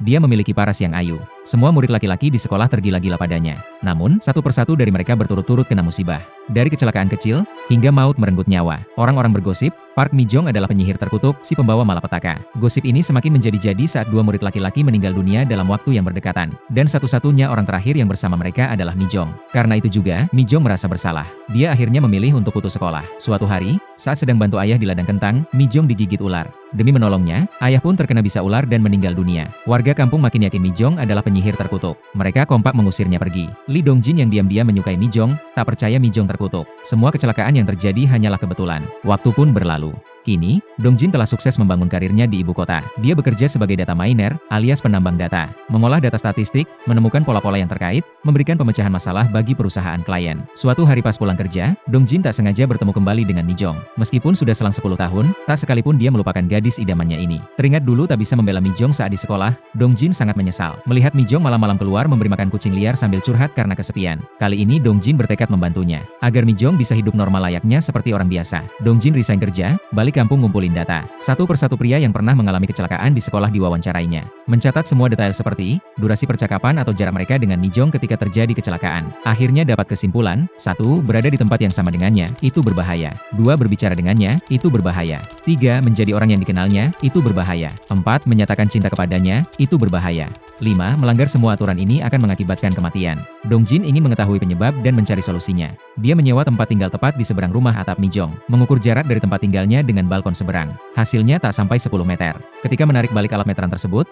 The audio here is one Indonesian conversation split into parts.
Dia memiliki paras yang ayu. Semua murid laki-laki di sekolah tergila-gila padanya. Namun, satu persatu dari mereka berturut-turut kena musibah. Dari kecelakaan kecil, hingga maut merenggut nyawa. Orang-orang bergosip, Park Mi-jong adalah penyihir terkutuk, si pembawa malapetaka. Gosip ini semakin menjadi-jadi saat dua murid laki-laki meninggal dunia dalam waktu yang berdekatan. Dan satu-satunya orang terakhir yang bersama mereka adalah Mi-jong. Karena itu juga, Mi-jong merasa bersalah. Dia akhirnya memilih untuk putus sekolah. Suatu hari, saat sedang bantu ayah di ladang kentang, Mi-jong digigit ular. Demi menolongnya, ayah pun terkena bisa ular dan meninggal dunia. Warga kampung makin yakin Mi-jong adalah penyihir terkutuk. Mereka kompak mengusirnya pergi. Lee Dong-jin yang diam-diam menyukai Mi-jong, tak percaya Mi-jong terkutuk. Semua kecelakaan yang terjadi hanyalah kebetulan. Waktu pun berlalu. Kini, Dong-jin telah sukses membangun karirnya di ibu kota. Dia bekerja sebagai data miner, alias penambang data, mengolah data statistik, menemukan pola-pola yang terkait, memberikan pemecahan masalah bagi perusahaan klien. Suatu hari pas pulang kerja, Dong-jin tak sengaja bertemu kembali dengan Mi-jong. Meskipun sudah selang 10 tahun, tak sekalipun dia melupakan gadis idamannya ini. Teringat dulu tak bisa membela Mi-jong saat di sekolah, Dong-jin sangat menyesal. Melihat Mi-jong malam-malam keluar memberi makan kucing liar sambil curhat karena kesepian. Kali ini Dong-jin bertekad membantunya, agar Mi-jong bisa hidup normal layaknya seperti orang biasa. Dong-jin resign kerja, balik kampung ngumpulin data. Satu persatu pria yang pernah mengalami kecelakaan di sekolah diwawancarainya. Mencatat semua detail seperti durasi percakapan atau jarak mereka dengan Mi-jong ketika terjadi kecelakaan. Akhirnya dapat kesimpulan, 1. Berada di tempat yang sama dengannya, itu berbahaya. 2. Berbicara dengannya, itu berbahaya. 3. Menjadi orang yang dikenalnya, itu berbahaya. 4. Menyatakan cinta kepadanya, itu berbahaya. 5. Melanggar semua aturan ini akan mengakibatkan kematian. Dong-jin ingin mengetahui penyebab dan mencari solusinya. Dia menyewa tempat tinggal tepat di seberang rumah atap Mi-jong, mengukur jarak dari tempat tinggalnya dengan balkon seberang. Hasilnya tak sampai 10 meter. Ketika menarik balik alat meteran tersebut,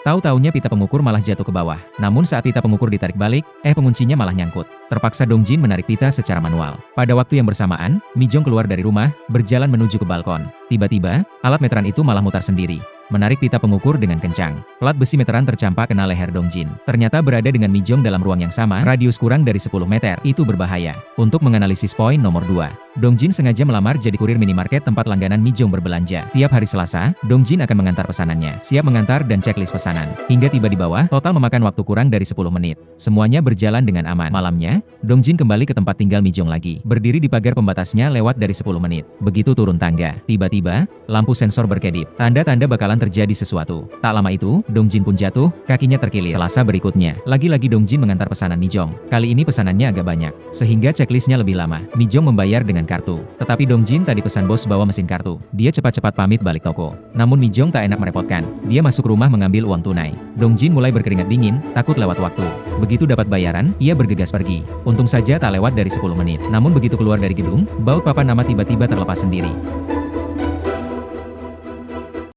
tahu-taunya pita pengukur malah jatuh ke bawah. Namun saat pita pengukur ditarik balik, penguncinya malah nyangkut. Terpaksa Dong-jin menarik pita secara manual. Pada waktu yang bersamaan, Mi-jong keluar dari rumah, berjalan menuju ke balkon. Tiba-tiba, alat meteran itu malah mutar sendiri, menarik pita pengukur dengan kencang. Plat besi meteran tercampak kena leher Dong-jin. Ternyata berada dengan Mi-jong dalam ruang yang sama, radius kurang dari 10 meter, itu berbahaya. Untuk menganalisis poin nomor 2, Dong-jin sengaja melamar jadi kurir minimarket tempat langganan Mi-jong berbelanja. Tiap hari Selasa, Dong-jin akan mengantar pesanannya, siap mengantar dan checklist pesanan. Hingga tiba di bawah, total memakan waktu kurang dari 10 menit. Semuanya berjalan dengan aman. Malamnya, Dong-jin kembali ke tempat tinggal Mi-jong lagi, berdiri di pagar pembatasnya lewat dari 10 menit. Begitu turun tangga, tiba-tiba, lampu sensor berkedip. Tanda-tanda bakalan terjadi sesuatu. Tak lama itu, Dong-jin pun jatuh, kakinya terkilir. Selasa berikutnya, lagi-lagi Dong-jin mengantar pesanan Mi-jong. Kali ini pesanannya agak banyak, sehingga checklistnya lebih lama. Mi-jong membayar dengan kartu. Tetapi Dong-jin tadi pesan bos bawa mesin kartu. Dia cepat-cepat pamit balik toko. Namun Mi-jong tak enak merepotkan. Dia masuk rumah mengambil uang tunai. Dong-jin mulai berkeringat dingin, takut lewat waktu. Begitu dapat bayaran, ia bergegas pergi. Untung saja tak lewat dari 10 menit. Namun begitu keluar dari gedung, baut papan nama tiba-tiba terlepas sendiri.